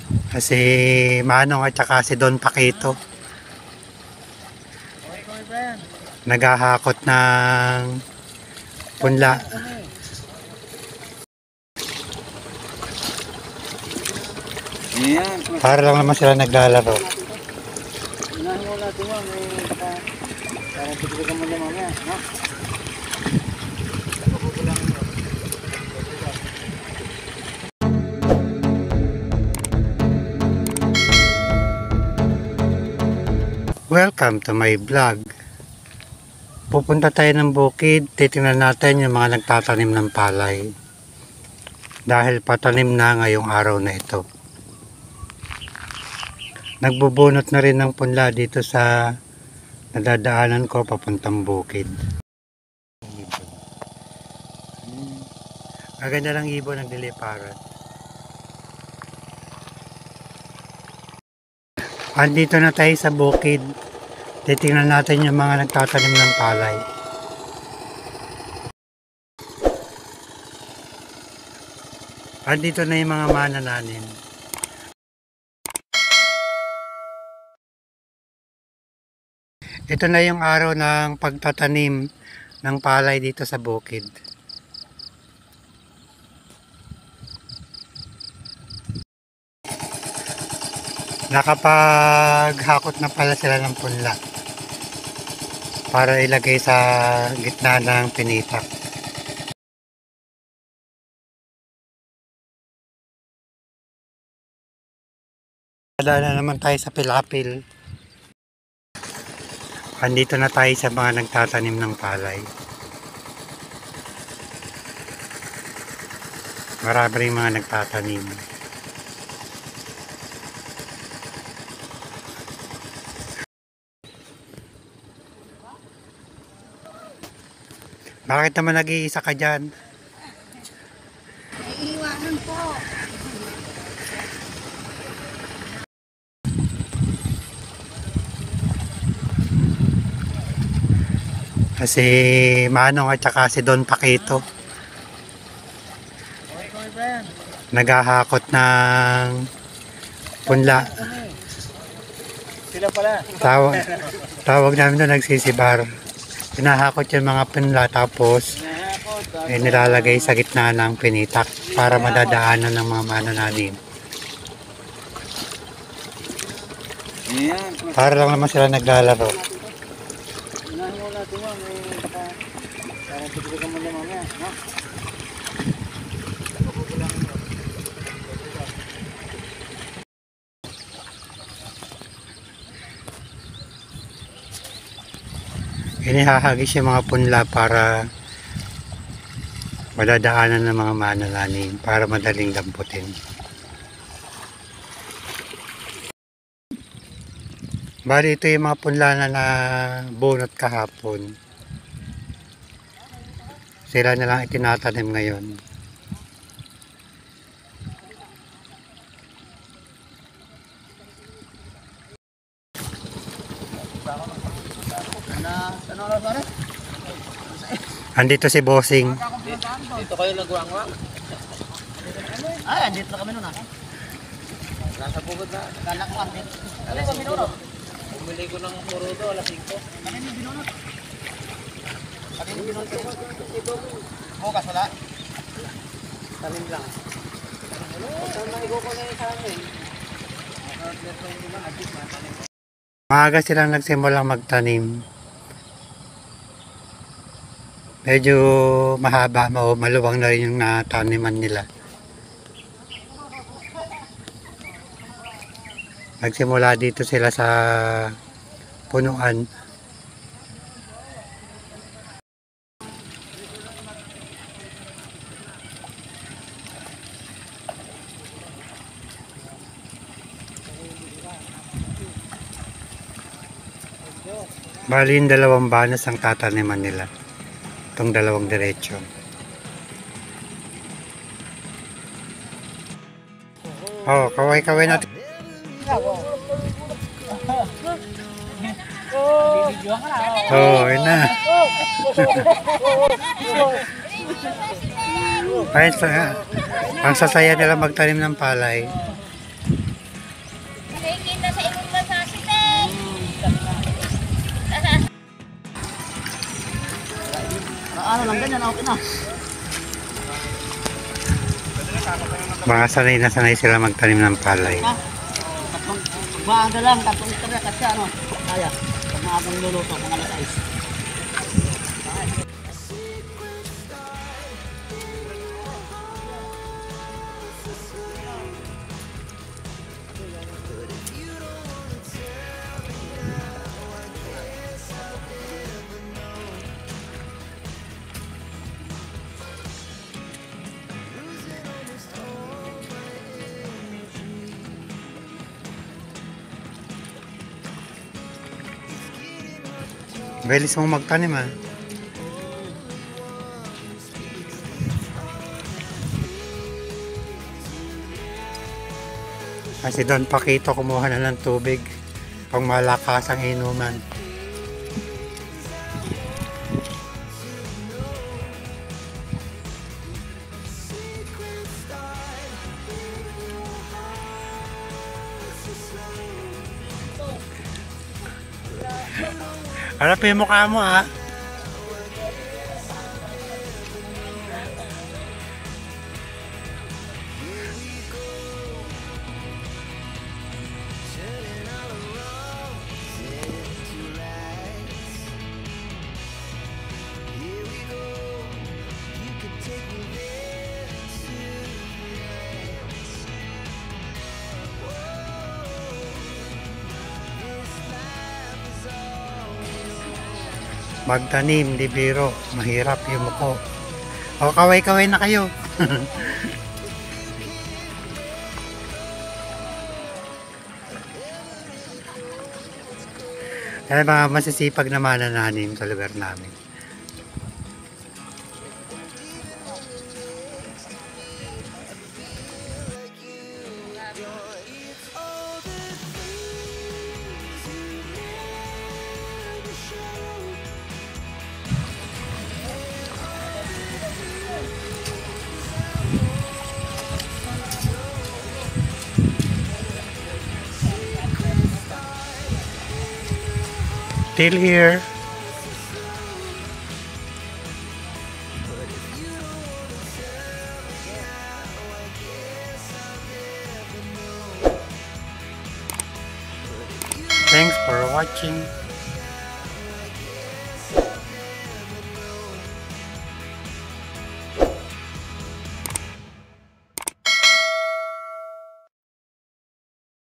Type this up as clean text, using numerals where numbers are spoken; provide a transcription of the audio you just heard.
Kasi Manong at saka si Don Paquito naghahakot ng punla. Para lang naman sila naglalaro. Welcome to my vlog. Pupunta tayo ng bukid, titingnan natin yung mga nagtatanim ng palay. Dahil patanim na ngayong araw na ito. Nagbubunot na rin ng punla dito sa nadadaanan ko papuntang bukid. Maganda lang ibon ng diliparan. Andito na tayo sa bukid. Titingnan natin yung mga nagtatanim ng palay. Andito na yung mga manananim. Ito na yung araw ng pagtatanim ng palay dito sa bukid. Nakapaghakot na pala sila ng punla para ilagay sa gitna ng pinitak. Dala na naman tayo sa pilapil. Andito na tayo sa mga nagtatanim ng palay. Marami rin mga nagtatanim. Bakit naman nag-iisa ka dyan? Iiwanan po. Kasi Manong at saka si Don Paquito naghahakot ng punla. Sila pala. Tawag namin doon nagsisibar. Pinahakot yung mga punla tapos nilalagay sa gitna ng pinitak para madadaanan ng mga manananim. Para lang naman sila naglalaro. Inihahagis yung mga punla para madadaanan ng mga manananim para madaling lamputin. Bali ito yung mga punla na nabunot kahapon. Sila na lang itinatanim ngayon. Andito si Bossing. Dito kayo nagwangwang? Ay, andito na kami nun ah. Nasa bukod na. Kala ko andito. Ano ba binunod? Bumili ko ng murudo, alas 5. Ano yung binunod? Ano yung binunod? Bukas wala? Talim lang. Saan naigo ko na yung sa amin? Maaga silang nagsimulang magtanim. Medyo mahaba, maluwang na rin yung nataniman nila. Nagsimula dito sila sa punuan. Bali yung dalawang banas ang tataniman nila. Itong dalawang diretsyo. Oh, kaway-kaway natin. Oh, yun na. Ayun, ang sasaya nila magtanim ng palay. May kita sa ibang bansa si Teng. Ano lang ganyan, okay na. Mga sanay na sanay sila magtanim ng palay. Tatlong, maaga lang, tatlong istorya kasi ano, kaya. Pag maagang luluto, mga alas 6. Bilis mong magtanim ah. Kasi doon Pakito kumuha na ng tubig pang malakas ang inuman. Harapin yung mukha mo ah. Magtanim, di biro. Mahirap yung muko. O, kaway-kaway na kayo. Kaya mga masisipag na manananim sa lugar namin. Still here. Thanks for watching.